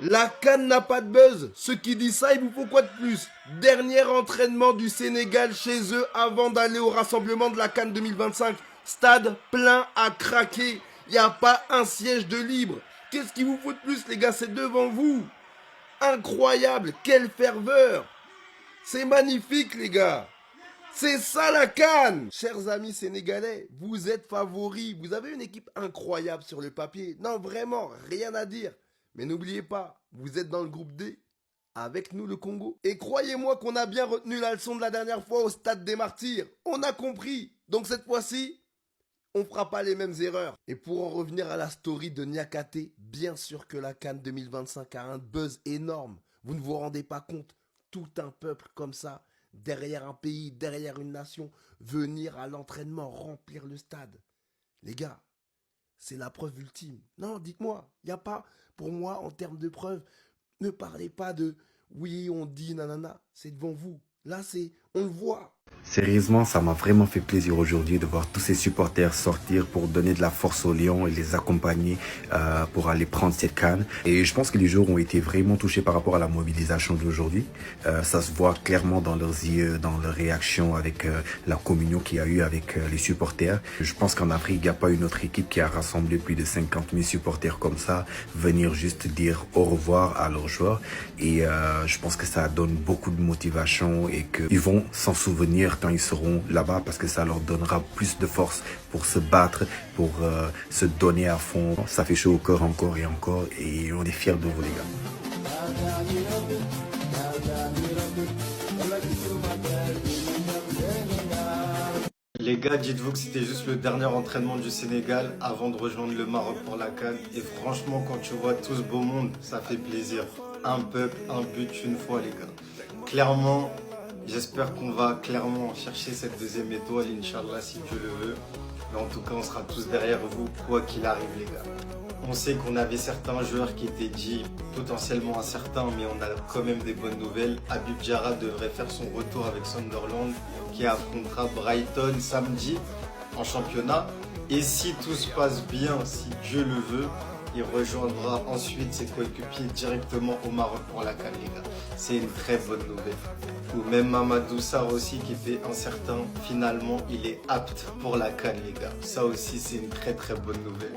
La CAN n'a pas de buzz. Ceux qui disent ça, il vous faut quoi de plus? Dernier entraînement du Sénégal chez eux avant d'aller au rassemblement de la CAN 2025. Stade plein à craquer. Il n'y a pas un siège de libre. Qu'est-ce qu'il vous faut de plus, les gars? C'est devant vous. Incroyable. Quelle ferveur. C'est magnifique, les gars. C'est ça la CAN. Chers amis sénégalais, vous êtes favoris. Vous avez une équipe incroyable sur le papier. Non, vraiment, rien à dire. Mais n'oubliez pas, vous êtes dans le groupe D, avec nous le Congo. Et croyez-moi qu'on a bien retenu la leçon de la dernière fois au stade des Martyrs. On a compris. Donc cette fois-ci, on ne fera pas les mêmes erreurs. Et pour en revenir à la story de Niakate, bien sûr que la CAN 2025 a un buzz énorme. Vous ne vous rendez pas compte. Tout un peuple comme ça, derrière un pays, derrière une nation, venir à l'entraînement, remplir le stade. Les gars, c'est la preuve ultime. Non, dites-moi, il n'y a pas, pour moi, en termes de preuve, ne parlez pas de oui, on dit nanana, c'est devant vous. Là, c'est, on le voit. Sérieusement, ça m'a vraiment fait plaisir aujourd'hui de voir tous ces supporters sortir pour donner de la force aux Lions et les accompagner pour aller prendre cette CAN. Et je pense que les joueurs ont été vraiment touchés par rapport à la mobilisation d'aujourd'hui. Ça se voit clairement dans leurs yeux, dans leur réaction avec la communion qu'il y a eu avec les supporters. Je pense qu'en Afrique, il n'y a pas une autre équipe qui a rassemblé plus de 50 000 supporters comme ça, venir juste dire au revoir à leurs joueurs. Et je pense que ça donne beaucoup de motivation et qu'ils vont s'en souvenir quand ils seront là-bas parce que ça leur donnera plus de force pour se battre, pour se donner à fond. Ça fait chaud au corps encore et on est fiers de vous les gars. Les gars, dites-vous que c'était juste le dernier entraînement du Sénégal avant de rejoindre le Maroc pour la CAN. Et franchement, quand tu vois tout ce beau monde, ça fait plaisir. Un peuple, un but, une fois les gars. Clairement, j'espère qu'on va clairement chercher cette deuxième étoile, Inch'Allah, si Dieu le veut. Mais en tout cas, on sera tous derrière vous, quoi qu'il arrive les gars. On sait qu'on avait certains joueurs qui étaient dits potentiellement incertains, mais on a quand même des bonnes nouvelles. Habib Diarra devrait faire son retour avec Sunderland, qui affrontera Brighton samedi en championnat. Et si tout se passe bien, si Dieu le veut, il rejoindra ensuite ses coéquipiers directement au Maroc pour la CAN, les gars. C'est une très bonne nouvelle. Ou même Mamadou Sarr aussi qui était incertain, finalement il est apte pour la CAN, les gars. Ça aussi c'est une très très bonne nouvelle.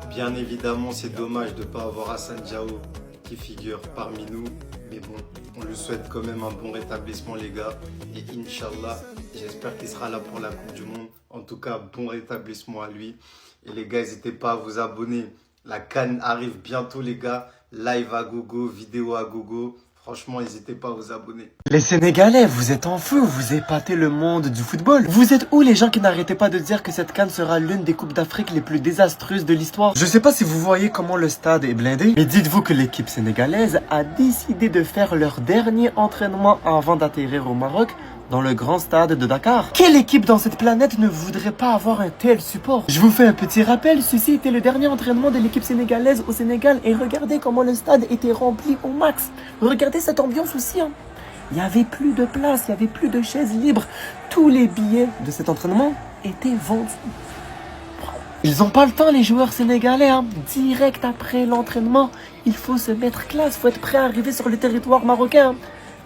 Bien évidemment c'est dommage de ne pas avoir Hassan Diao qui figure parmi nous. Mais bon, on lui souhaite quand même un bon rétablissement les gars. Et Inch'Allah, j'espère qu'il sera là pour la Coupe du Monde. En tout cas, bon rétablissement à lui. Et les gars, n'hésitez pas à vous abonner. La CAN arrive bientôt les gars, live à gogo, vidéo à gogo. Franchement, n'hésitez pas à vous abonner. Les Sénégalais, vous êtes en feu, vous épatez le monde du football. Vous êtes où les gens qui n'arrêtaient pas de dire que cette CAN sera l'une des coupes d'Afrique les plus désastreuses de l'histoire? Je sais pas si vous voyez comment le stade est blindé, mais dites-vous que l'équipe sénégalaise a décidé de faire leur dernier entraînement avant d'atterrir au Maroc dans le grand stade de Dakar. Quelle équipe dans cette planète ne voudrait pas avoir un tel support? Je vous fais un petit rappel, ceci était le dernier entraînement de l'équipe sénégalaise au Sénégal et regardez comment le stade était rempli au max. Regardez cette ambiance aussi. Il n'y avait plus de place, il n'y avait plus de chaises libres. Tous les billets de cet entraînement étaient vendus. Ils n'ont pas le temps les joueurs sénégalais. Direct après l'entraînement, il faut se mettre classe, il faut être prêt à arriver sur le territoire marocain.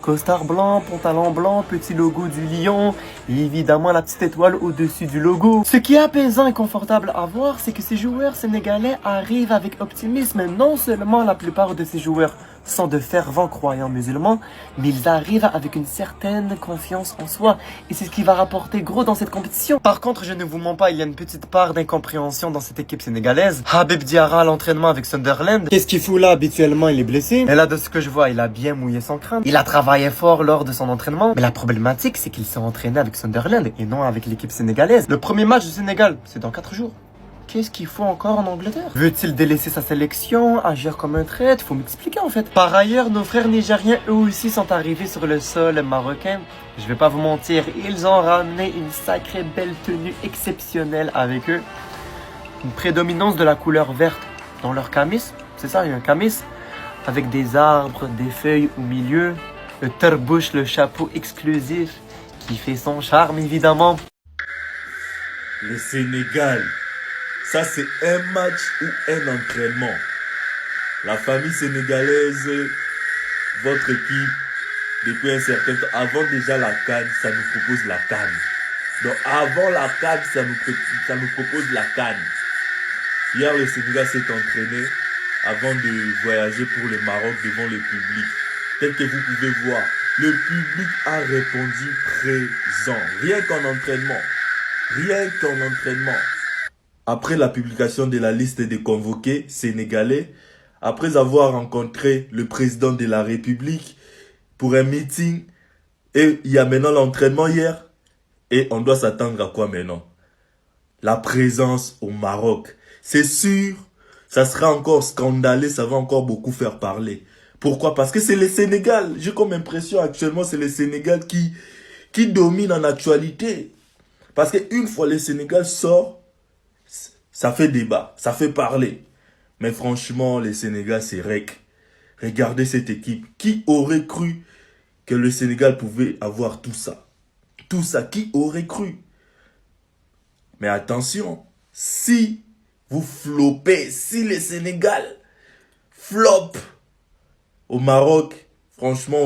Costard blanc, pantalon blanc, petit logo du lion et évidemment la petite étoile au-dessus du logo. Ce qui est apaisant et confortable à voir, c'est que ces joueurs sénégalais arrivent avec optimisme. Non seulement la plupart de ces joueurs sont de fervents croyants musulmans, mais ils arrivent avec une certaine confiance en soi. Et c'est ce qui va rapporter gros dans cette compétition. Par contre, je ne vous mens pas, il y a une petite part d'incompréhension dans cette équipe sénégalaise. Habib Diarra à l'entraînement avec Sunderland. Qu'est-ce qu'il fout là? Habituellement, il est blessé. Et là, de ce que je vois, il a bien mouillé son crâne. Il a travaillé fort lors de son entraînement. Mais la problématique, c'est qu'il s'est entraîné avec Sunderland et non avec l'équipe sénégalaise. Le premier match du Sénégal, c'est dans 4 jours. Qu'est-ce qu'il faut encore en Angleterre? Veut-il délaisser sa sélection, agir comme un traître? Faut m'expliquer en fait. Par ailleurs, nos frères nigériens eux aussi sont arrivés sur le sol marocain. Je vais pas vous mentir, ils ont ramené une sacrée belle tenue exceptionnelle avec eux. Une prédominance de la couleur verte dans leur camis. C'est ça, il y a un camis avec des arbres, des feuilles au milieu. Le turbouche, le chapeau exclusif qui fait son charme évidemment. Le Sénégal, ça c'est un match ou un entraînement. La famille sénégalaise, votre équipe, depuis un certain temps, avant déjà la CAN, ça nous propose la CAN. Donc avant la CAN, ça nous propose la CAN. Hier, le Sénégal s'est entraîné avant de voyager pour le Maroc devant le public. Tel que vous pouvez voir, le public a répondu présent. Rien qu'en entraînement. Rien qu'en entraînement. Après la publication de la liste des convoqués sénégalais, après avoir rencontré le président de la République pour un meeting, et il y a maintenant l'entraînement hier, et on doit s'attendre à quoi maintenant? La présence au Maroc. C'est sûr, ça sera encore scandaleux, ça va encore beaucoup faire parler. Pourquoi? Parce que c'est le Sénégal. J'ai comme impression actuellement, c'est le Sénégal qui domine en actualité. Parce qu'une fois le Sénégal sort, ça fait débat, ça fait parler. Mais franchement, le Sénégal, c'est rec. Regardez cette équipe. Qui aurait cru que le Sénégal pouvait avoir tout ça? Tout ça, qui aurait cru? Mais attention, si vous flopez, si le Sénégal flop au Maroc, franchement,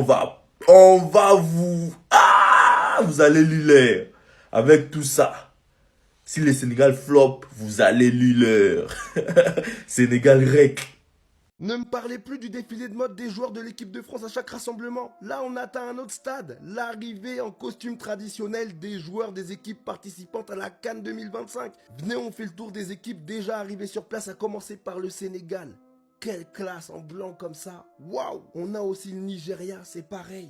on va vous allez l'heure avec tout ça. Si le Sénégal flop, vous allez l'heure. Sénégal rec. Ne me parlez plus du défilé de mode des joueurs de l'équipe de France à chaque rassemblement. Là, on atteint un autre stade. L'arrivée en costume traditionnel des joueurs des équipes participantes à la CAN 2025. Venez, on fait le tour des équipes déjà arrivées sur place, à commencer par le Sénégal. Quelle classe en blanc comme ça. Waouh! On a aussi le Nigeria, c'est pareil.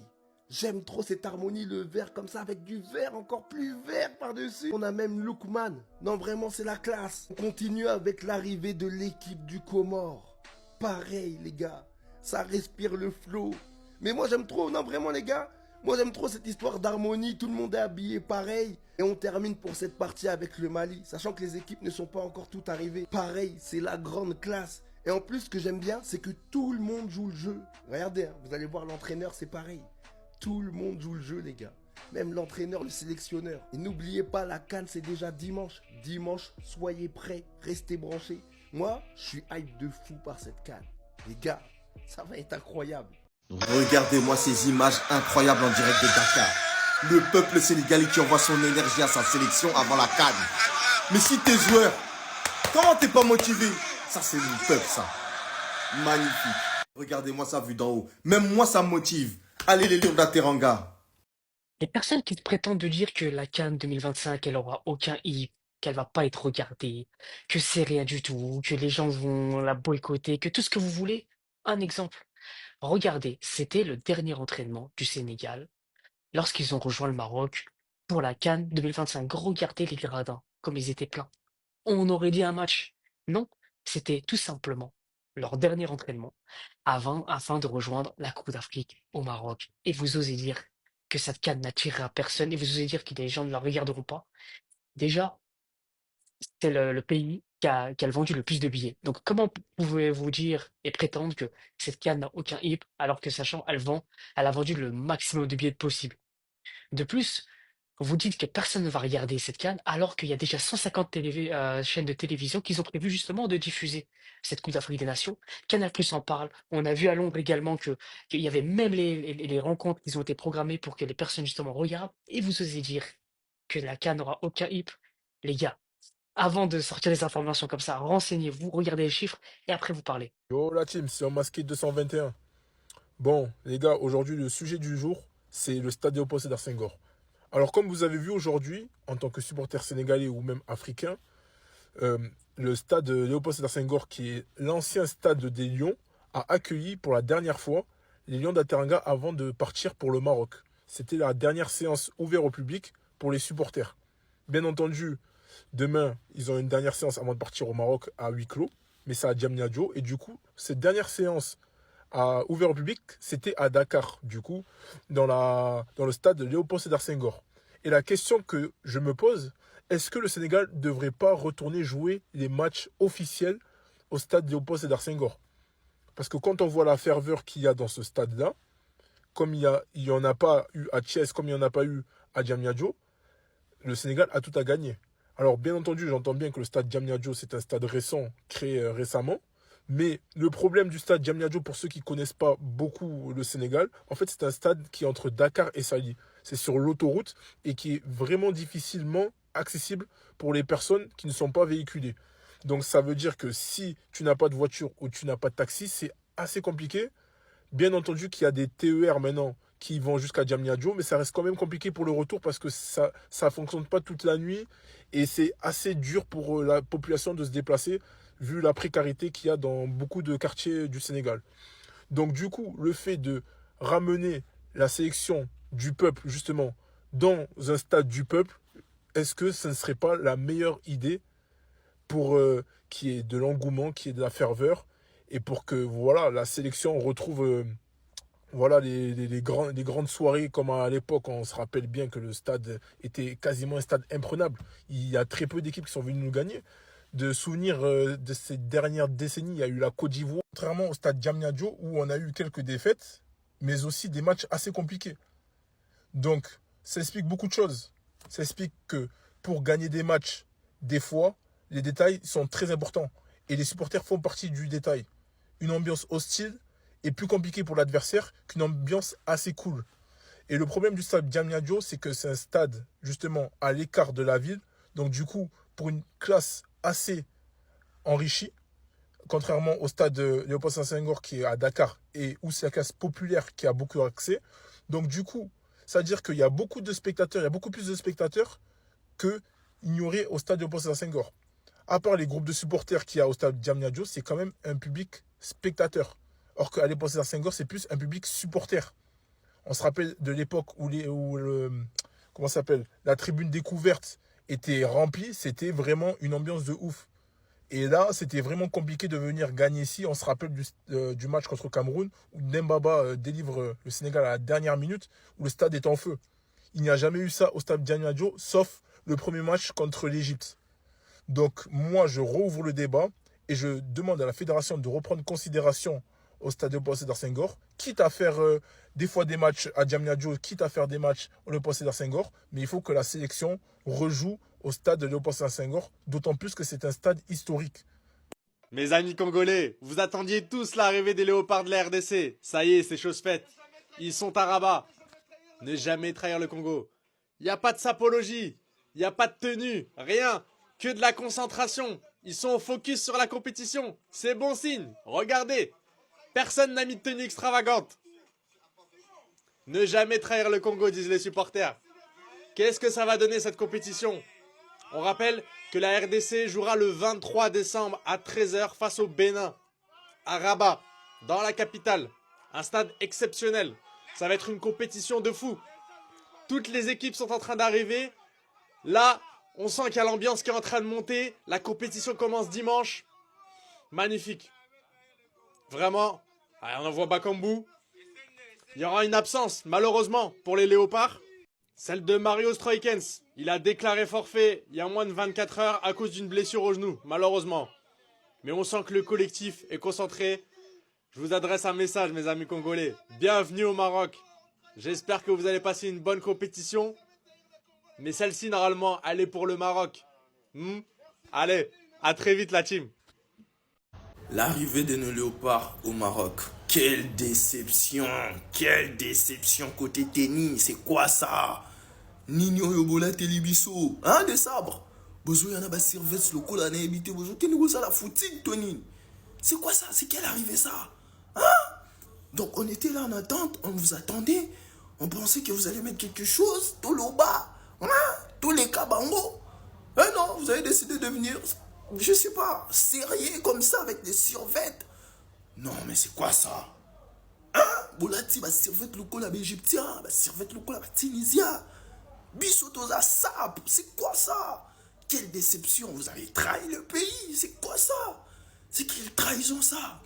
J'aime trop cette harmonie, le vert comme ça, avec du vert encore plus vert par-dessus. On a même Lookman. Non, vraiment, c'est la classe. On continue avec l'arrivée de l'équipe du Comore. Pareil, les gars. Ça respire le flow. Mais moi, j'aime trop. Non, vraiment, les gars. Moi, j'aime trop cette histoire d'harmonie. Tout le monde est habillé pareil. Et on termine pour cette partie avec le Mali. Sachant que les équipes ne sont pas encore toutes arrivées. Pareil, c'est la grande classe. Et en plus, ce que j'aime bien, c'est que tout le monde joue le jeu. Regardez, hein, vous allez voir l'entraîneur, c'est pareil. Tout le monde joue le jeu, les gars. Même l'entraîneur, le sélectionneur. Et n'oubliez pas, la CAN, c'est déjà dimanche. Dimanche, soyez prêts, restez branchés. Moi, je suis hype de fou par cette CAN. Les gars, ça va être incroyable. Regardez-moi ces images incroyables en direct de Dakar. Le peuple sénégalais qui envoie son énergie à sa sélection avant la CAN. Mais si t'es joueur, comment t'es pas motivé? Ça, c'est le peuple, ça. Magnifique. Regardez-moi ça vu d'en haut. Même moi, ça me motive. Allez, les lions d'Ateranga. Les personnes qui prétendent de dire que la CAN 2025, elle aura aucun hype, qu'elle va pas être regardée, que c'est rien du tout, que les gens vont la boycotter, que tout ce que vous voulez. Un exemple. Regardez, c'était le dernier entraînement du Sénégal lorsqu'ils ont rejoint le Maroc pour la CAN 2025. Regardez les gradins, comme ils étaient pleins. On aurait dit un match. Non, c'était tout simplement leur dernier entraînement afin de rejoindre la Coupe d'Afrique au Maroc. Et vous osez dire que cette CAN n'attirera personne et vous osez dire que les gens ne la regarderont pas. Déjà, c'est le pays qui a vendu le plus de billets. Donc comment pouvez-vous dire et prétendre que cette CAN n'a aucun hype alors que sachant elle a vendu le maximum de billets possible. De plus, vous dites que personne ne va regarder cette CAN alors qu'il y a déjà 150 chaînes de télévision qui ont prévu justement de diffuser cette Coupe d'Afrique des Nations. Canal+ en parle. On a vu à Londres également qu'il y avait même les rencontres qui ont été programmées pour que les personnes justement regardent. Et vous osez dire que la CAN n'aura aucun hype. Les gars, avant de sortir des informations comme ça, renseignez-vous, regardez les chiffres et après vous parlez. Yo la team, c'est Masqué 221. Bon, les gars, aujourd'hui, le sujet du jour, c'est le stade Léopold Sédar Senghor. Alors, comme vous avez vu aujourd'hui, en tant que supporter sénégalais ou même africain, le stade Léopold Sédar Senghor, qui est l'ancien stade des Lions, a accueilli pour la dernière fois les Lions d'Ateranga avant de partir pour le Maroc. C'était la dernière séance ouverte au public pour les supporters. Bien entendu, demain, ils ont une dernière séance avant de partir au Maroc à huis clos, mais c'est à Diamniadio. Et du coup, cette dernière séance ouverte au public, c'était à Dakar, du coup, dans le stade Léopold Sédar Senghor. Et la question que je me pose, est-ce que le Sénégal ne devrait pas retourner jouer les matchs officiels au stade Léopold Sédar Senghor? Parce que quand on voit la ferveur qu'il y a dans ce stade-là, comme il n'y en a pas eu à Thiès, comme il n'y en a pas eu à Diamniadio, le Sénégal a tout à gagner. Alors bien entendu, j'entends bien que le stade Diamniadio, c'est un stade récent, créé récemment, Mais le problème du stade Diamniadio, pour ceux qui ne connaissent pas beaucoup le Sénégal, en fait, c'est un stade qui est entre Dakar et Saly. C'est sur l'autoroute et qui est vraiment difficilement accessible pour les personnes qui ne sont pas véhiculées. Donc, ça veut dire que si tu n'as pas de voiture ou tu n'as pas de taxi, c'est assez compliqué. Bien entendu qu'il y a des TER maintenant qui vont jusqu'à Diamniadio, mais ça reste quand même compliqué pour le retour parce que ça ne fonctionne pas toute la nuit et c'est assez dur pour la population de se déplacer vu la précarité qu'il y a dans beaucoup de quartiers du Sénégal. Donc du coup, le fait de ramener la sélection du peuple justement dans un stade du peuple, est-ce que ce ne serait pas la meilleure idée pour qu'il y ait de l'engouement, qu'il y ait de la ferveur et pour que voilà, la sélection retrouve voilà, les grandes soirées comme à l'époque, on se rappelle bien que le stade était quasiment un stade imprenable. Il y a très peu d'équipes qui sont venues nous gagner. De souvenirs de ces dernières décennies, il y a eu la Côte d'Ivoire, contrairement au stade Diamniadio où on a eu quelques défaites, mais aussi des matchs assez compliqués. Donc, ça explique beaucoup de choses. Ça explique que pour gagner des matchs, des fois, les détails sont très importants. Et les supporters font partie du détail. Une ambiance hostile est plus compliquée pour l'adversaire qu'une ambiance assez cool. Et le problème du stade Diamniadio, c'est que c'est un stade, justement, à l'écart de la ville. Donc, du coup, pour une classe assez enrichie, contrairement au stade Léopold Sédar Senghor qui est à Dakar et où c'est la classe populaire qui a beaucoup accès. Donc, du coup, ça veut dire qu'il y a beaucoup de spectateurs, il y a beaucoup plus de spectateurs qu'il n'y aurait au stade Léopold Sédar Senghor. À part les groupes de supporters qu'il y a au stade Diamniadio, c'est quand même un public spectateur. Or qu'à Léopold Sédar Senghor, c'est plus un public supporter. On se rappelle de l'époque où la tribune découverte était remplie, c'était vraiment une ambiance de ouf. Et là, c'était vraiment compliqué de venir gagner ici. On se rappelle du match contre le Cameroun, où Dembaba délivre le Sénégal à la dernière minute, où le stade est en feu. Il n'y a jamais eu ça au stade Diamniadio, sauf le premier match contre l'Égypte. Donc moi, je rouvre le débat et je demande à la fédération de reprendre considération au stade Léopold Sédar Senghor, quitte à faire des fois des matchs à Diamniadio, quitte à faire des matchs au Léopold Sédar Senghor, mais il faut que la sélection rejoue au stade de Léopold Sédar Senghor, d'autant plus que c'est un stade historique. Mes amis congolais, vous attendiez tous l'arrivée des léopards de la RDC. Ça y est, c'est chose faite. Ils sont à Rabat. Ne jamais trahir le Congo. Il n'y a pas de sapologie, il n'y a pas de tenue, rien, que de la concentration. Ils sont au focus sur la compétition. C'est bon signe, regardez. Personne n'a mis de tenue extravagante. Ne jamais trahir le Congo, disent les supporters. Qu'est-ce que ça va donner cette compétition? On rappelle que la RDC jouera le 23 décembre à 13 h face au Bénin, à Rabat, dans la capitale. Un stade exceptionnel. Ça va être une compétition de fou. Toutes les équipes sont en train d'arriver. Là, on sent qu'il y a l'ambiance qui est en train de monter. La compétition commence dimanche. Magnifique. Vraiment, on en voit Bakambu. Il y aura une absence, malheureusement, pour les Léopards. Celle de Mario Stroikens. Il a déclaré forfait il y a moins de 24 heures à cause d'une blessure au genou, malheureusement. Mais on sent que le collectif est concentré. Je vous adresse un message, mes amis congolais. Bienvenue au Maroc. J'espère que vous allez passer une bonne compétition. Mais celle-ci, normalement, elle est pour le Maroc. Allez, à très vite, la team. L'arrivée de nos léopards au Maroc. Quelle déception côté tennis, c'est quoi ça? Nino Yobola Télébisso, hein, des sabres. Bozo y'en a ba servette le col à n'habiter bozo. Quel niveau ça la footing, Tony? C'est quoi ça? C'est quelle arrivée ça? Hein? Donc on était là en attente, on vous attendait. On pensait que vous allez mettre quelque chose, tout le bas, hein? Tous les cabango. Eh non, vous avez décidé de venir, je sais pas, serré comme ça avec des survêtes. Non, mais c'est quoi ça? Hein? Bolati va servette le col à l'Égyptien, va servette le col à la Tunisien. Bissotos à Sap, c'est quoi ça? Quelle déception, vous avez trahi le pays, c'est quoi ça? C'est quelle trahison ça?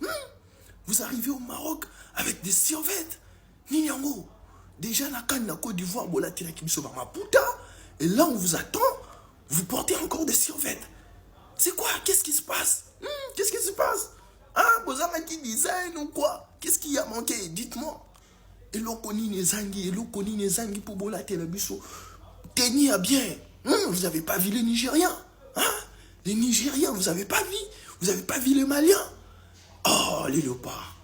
Vous arrivez au Maroc avec des survêtes. Ninyango, déjà la canne, la Côte d'Ivoire, Bolati la Kimso Maputa, et là on vous attend, vous portez encore des survêtes. C'est quoi? Qu'est-ce qui se passe? Qu'est-ce qui se passe? Hein? Vous avez dit design ou quoi? Qu'est-ce qui a manqué? Dites-moi. Et l'okoni les zangi pour Bolati la Bisso. Tenez à bien. Vous n'avez pas vu les Nigériens? Hein? Les Nigériens, vous n'avez pas vu? Vous n'avez pas vu les Maliens? Oh, les léopards.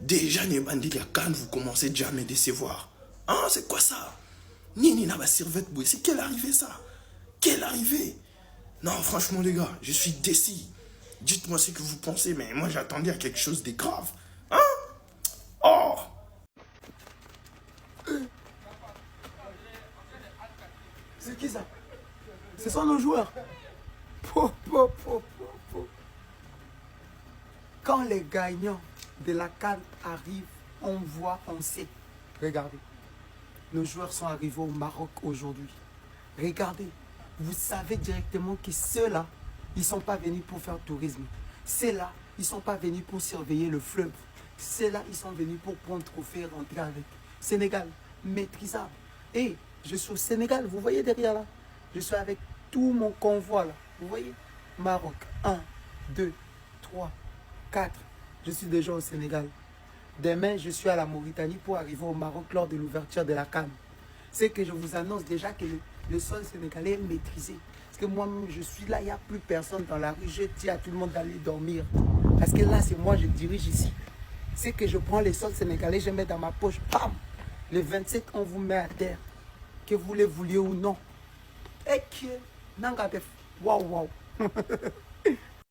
Déjà, les bandits de la canne, vous commencez déjà à me décevoir. Hein, c'est quoi ça? Nini n'a pas servette bouée. C'est quelle arrivée ça? Quelle arrivée? Non, franchement, les gars, je suis déçu. Dites-moi ce que vous pensez, mais moi, j'attendais à quelque chose de grave. Hein? Oh! C'est qui ça? Ce sont nos joueurs. Po, po, po, po, po. Quand les gagnants de la CAN arrivent, on voit, on sait. Regardez, nos joueurs sont arrivés au Maroc aujourd'hui. Regardez, vous savez directement que ceux-là, ils ne sont pas venus pour faire tourisme. Ceux-là, ils ne sont pas venus pour surveiller le fleuve. Ceux-là, ils sont venus pour prendre trophée et rentrer avec. Sénégal, maîtrisable. Et je suis au Sénégal, vous voyez derrière là. Je suis avec tout mon convoi là. Vous voyez? Maroc, 1, 2, 3, 4. Je suis déjà au Sénégal. Demain, je suis à la Mauritanie pour arriver au Maroc lors de l'ouverture de la CAN. C'est que je vous annonce déjà que le sol sénégalais est maîtrisé. Parce que moi-même, je suis là, il n'y a plus personne dans la rue. Je dis à tout le monde d'aller dormir. Parce que là, c'est moi, je dirige ici. C'est que je prends les sols sénégalais, je mets dans ma poche. Bam! Le 27, on vous met à terre. Que vous le vouliez ou non. Et que... Nangabef. Waouh, waouh.